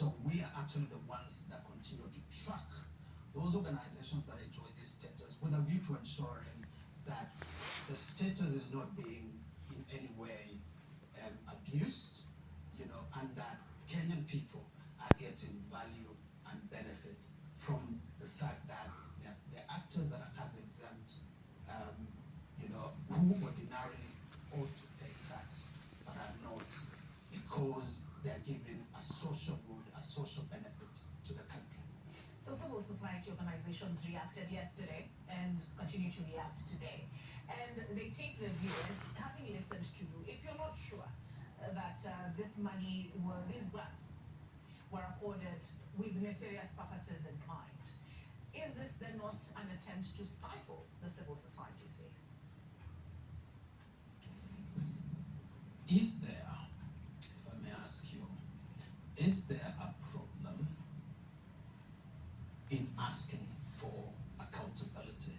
So we are actually the ones that continue to track those organizations that enjoy this status with a view to ensuring that the status is not being in any way abused, and that Kenyan people are getting value and benefit from the fact that they're actors that are tax exempt, who ordinarily ought to pay tax but are not, because they're giving a social good, a social benefit to the country. So civil society organizations reacted yesterday and continue to react today. And they take the view, and having listened to you, if you're not sure that this money, these grants were accorded with nefarious purposes in mind, is this then not an attempt to stifle the civil society space? Is there, if I may ask you, is there a problem in asking for accountability?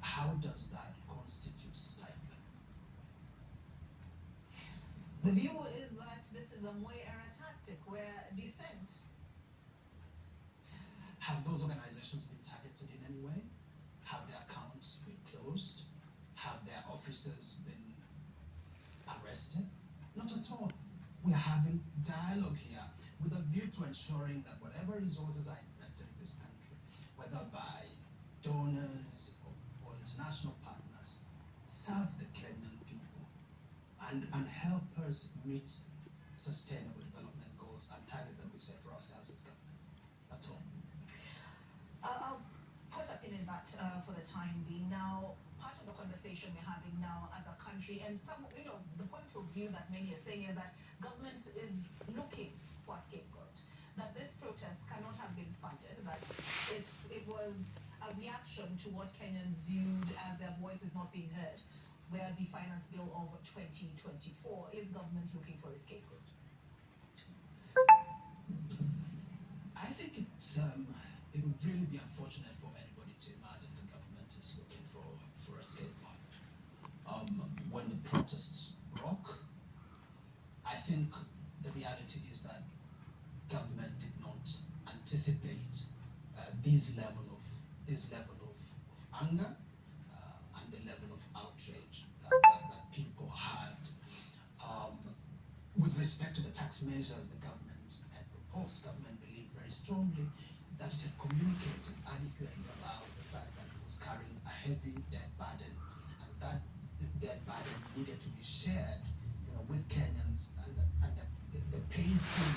How does that constitute stifling? The view is that this is a Moi-era tactic where dissent. Have those organizations been targeted in any way? Have their accounts been closed? Have their officers been arrested? Not at all. We are having dialogue here with a view to ensuring that whatever resources are invested in this country, whether by donors or international partners, serve the Kenyan people and help us meet sustainable development goals and targets that we set for ourselves as government. That's all. I'll put a pin in that for the time being. Now, part of the conversation we're having now as a country, and the point of view that many are saying is that government is looking for a scapegoat, that this protest cannot have been funded, that it was a reaction to what Kenyans viewed as their voices not being heard, where the finance bill of 2024 is government looking for a scapegoat. I think it would really be unfortunate for anybody to imagine the government is looking for a scapegoat. When the protests broke, I think the reality is that government did not anticipate this level of anger and the level of outrage that people had with respect to the tax measures the government had proposed. Government believed very strongly that it had communicated adequately about the fact that it was carrying a heavy debt burden, and that debt burden needed to be shared, with Kenyans, and that the painful